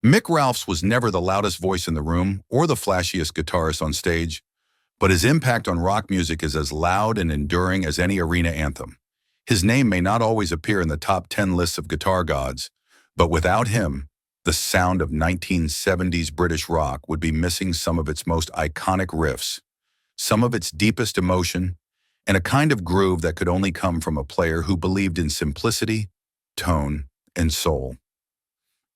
Mick Ralphs was never the loudest voice in the room or the flashiest guitarist on stage, but his impact on rock music is as loud and enduring as any arena anthem. His name may not always appear in the top 10 lists of guitar gods, but without him, the sound of 1970s British rock would be missing some of its most iconic riffs, some of its deepest emotion, and a kind of groove that could only come from a player who believed in simplicity, tone, and soul.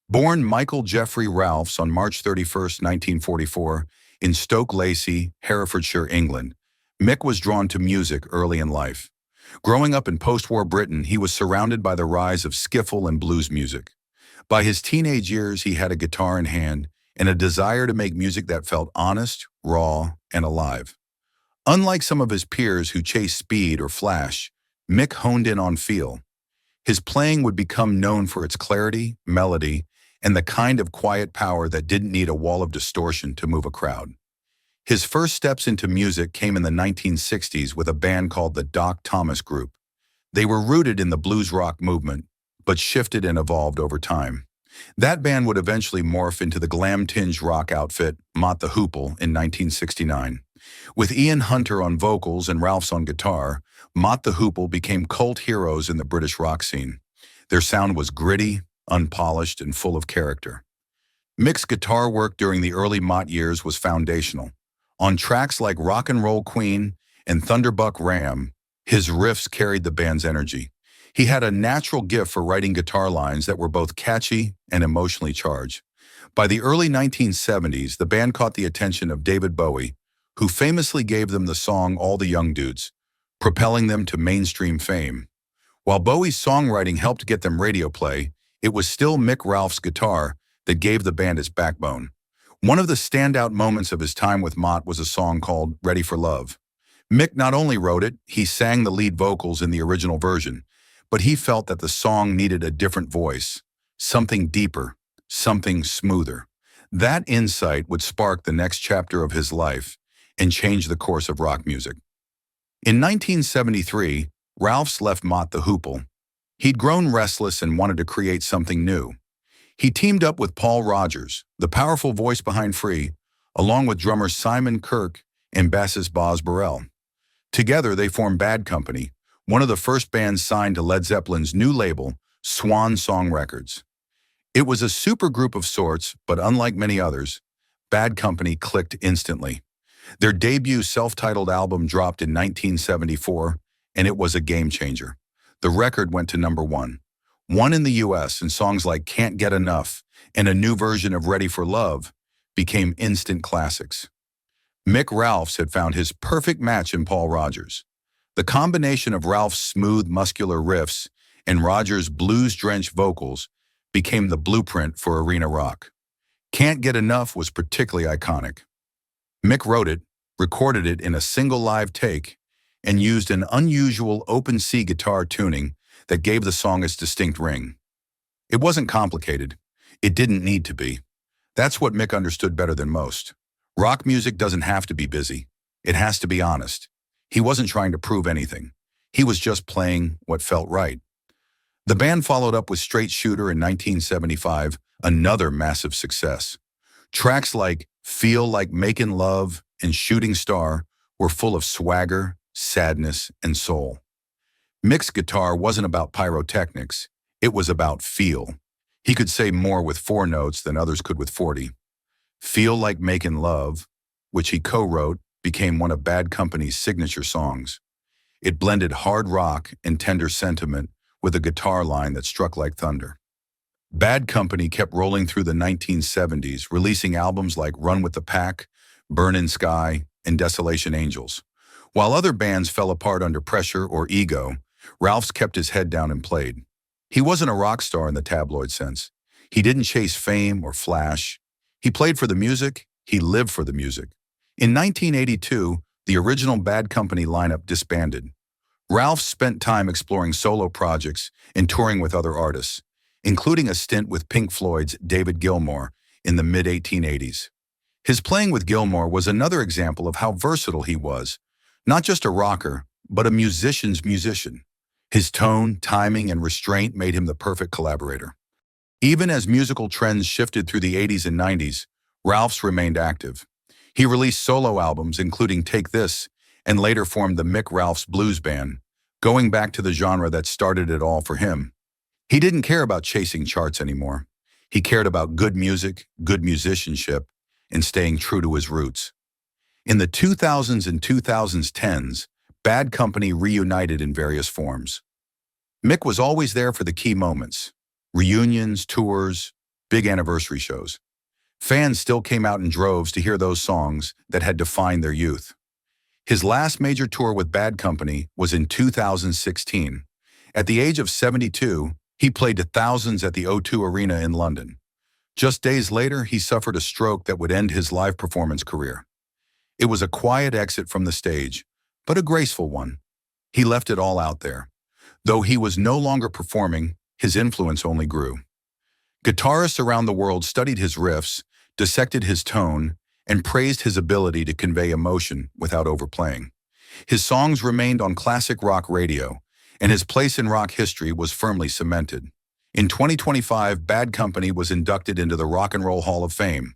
Born Michael Jeffrey Ralphs on March 31, 1944, in Stoke-Lacey, Herefordshire, England, Mick was drawn to music early in life. Growing up in post-war Britain, he was surrounded by the rise of skiffle and blues music. By his teenage years, he had a guitar in hand and a desire to make music that felt honest, raw, and alive. Unlike some of his peers who chased speed or flash, Mick honed in on feel. His playing would become known for its clarity, melody, and the kind of quiet power that didn't need a wall of distortion to move a crowd. His first steps into music came in the 1960s with a band called the Doc Thomas Group. They were rooted in the blues rock movement, but shifted and evolved over time. That band would eventually morph into the glam-tinged rock outfit Mott the Hoople in 1969. With Ian Hunter on vocals and Ralphs on guitar, Mott the Hoople became cult heroes in the British rock scene. Their sound was gritty, unpolished, and full of character. Mick's guitar work during the early Mott years was foundational. On tracks like Rock and Roll Queen and Thunderbuck Ram, his riffs carried the band's energy. He had a natural gift for writing guitar lines that were both catchy and emotionally charged. By the early 1970s, the band caught the attention of David Bowie, who famously gave them the song All the Young Dudes, propelling them to mainstream fame. While Bowie's songwriting helped get them radio play, it was still Mick Ralphs' guitar that gave the band its backbone. One of the standout moments of his time with Mott was a song called Ready for Love. Mick not only wrote it, he sang the lead vocals in the original version, but he felt that the song needed a different voice, something deeper, something smoother. That insight would spark the next chapter of his life and change the course of rock music. In 1973, Ralphs left Mott the Hoople. He'd grown restless and wanted to create something new. He teamed up with Paul Rodgers, the powerful voice behind Free, along with drummers Simon Kirke and bassist Boz Burrell. Together, they formed Bad Company, one of the first bands signed to Led Zeppelin's new label, Swan Song Records. It was a supergroup of sorts, but unlike many others, Bad Company clicked instantly. Their debut self-titled album dropped in 1974, and it was a game changer. The record went to #1. One in the US, and songs like Can't Get Enough and a new version of Ready for Love became instant classics. Mick Ralphs had found his perfect match in Paul Rodgers. The combination of Ralph's smooth, muscular riffs and Rodgers' blues-drenched vocals became the blueprint for arena rock. Can't Get Enough was particularly iconic. Mick wrote it, recorded it in a single live take, and used an unusual open C guitar tuning that gave the song its distinct ring. It wasn't complicated. It didn't need to be. That's what Mick understood better than most. Rock music doesn't have to be busy. It has to be honest. He wasn't trying to prove anything. He was just playing what felt right. The band followed up with Straight Shooter in 1975, another massive success. Tracks like Feel Like Makin Love and Shooting Star were full of swagger, sadness, and soul. Mick's guitar wasn't about pyrotechnics, it was about feel. He could say more with 4 notes than others could with 40. Feel Like Makin Love, which he co-wrote, became one of Bad Company's signature songs. It blended hard rock and tender sentiment with a guitar line that struck like thunder. Bad Company kept rolling through the 1970s, releasing albums like Run with the Pack, Burnin' Sky, and Desolation Angels. While other bands fell apart under pressure or ego, Ralphs kept his head down and played. He wasn't a rock star in the tabloid sense. He didn't chase fame or flash. He played for the music, he lived for the music. In 1982, the original Bad Company lineup disbanded. Ralphs spent time exploring solo projects and touring with other artists, including a stint with Pink Floyd's David Gilmour in the mid-1880s. His playing with Gilmour was another example of how versatile he was, not just a rocker, but a musician's musician. His tone, timing, and restraint made him the perfect collaborator. Even as musical trends shifted through the 80s and 90s, Ralphs remained active. He released solo albums, including Take This, and later formed the Mick Ralphs Blues Band, going back to the genre that started it all for him. He didn't care about chasing charts anymore. He cared about good music, good musicianship, and staying true to his roots. In the 2000s and 2010s, Bad Company reunited in various forms. Mick was always there for the key moments: reunions, tours, big anniversary shows. Fans still came out in droves to hear those songs that had defined their youth. His last major tour with Bad Company was in 2016. At the age of 72, he played to thousands at the O2 Arena in London. Just days later, he suffered a stroke that would end his live performance career. It was a quiet exit from the stage, but a graceful one. He left it all out there. Though he was no longer performing, his influence only grew. Guitarists around the world studied his riffs, dissected his tone, and praised his ability to convey emotion without overplaying. His songs remained on classic rock radio, and his place in rock history was firmly cemented. In 2025, Bad Company was inducted into the Rock and Roll Hall of Fame,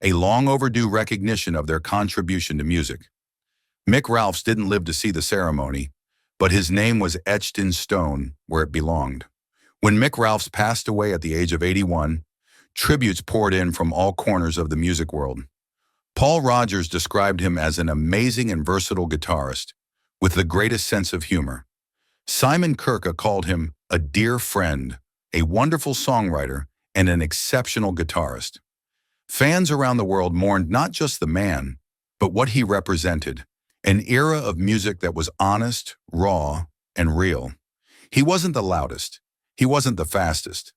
a long overdue recognition of their contribution to music. Mick Ralphs didn't live to see the ceremony, but his name was etched in stone where it belonged. When Mick Ralphs passed away at the age of 81, tributes poured in from all corners of the music world. Paul Rodgers described him as an amazing and versatile guitarist, with the greatest sense of humor. Simon Kirke called him a dear friend, a wonderful songwriter, and an exceptional guitarist. Fans around the world mourned not just the man, but what he represented, an era of music that was honest, raw, and real. He wasn't the loudest. He wasn't the fastest.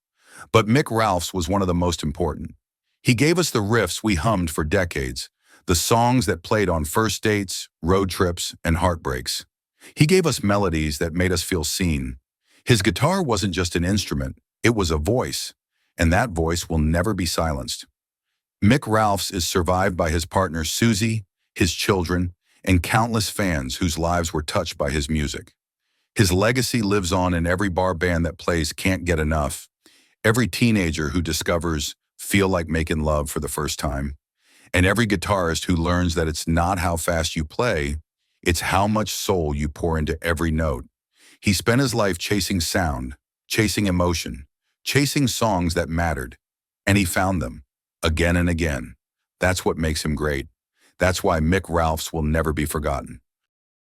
But Mick Ralphs was one of the most important. He gave us the riffs we hummed for decades, the songs that played on first dates, road trips, and heartbreaks. He gave us melodies that made us feel seen. His guitar wasn't just an instrument, it was a voice, and that voice will never be silenced. Mick Ralphs is survived by his partner Susie, his children, and countless fans whose lives were touched by his music. His legacy lives on in every bar band that plays Can't Get Enough, every teenager who discovers Feel Like Makin Love for the first time, and every guitarist who learns that it's not how fast you play, it's how much soul you pour into every note. He spent his life chasing sound, chasing emotion, chasing songs that mattered, and he found them, again and again. That's what makes him great. That's why Mick Ralphs will never be forgotten.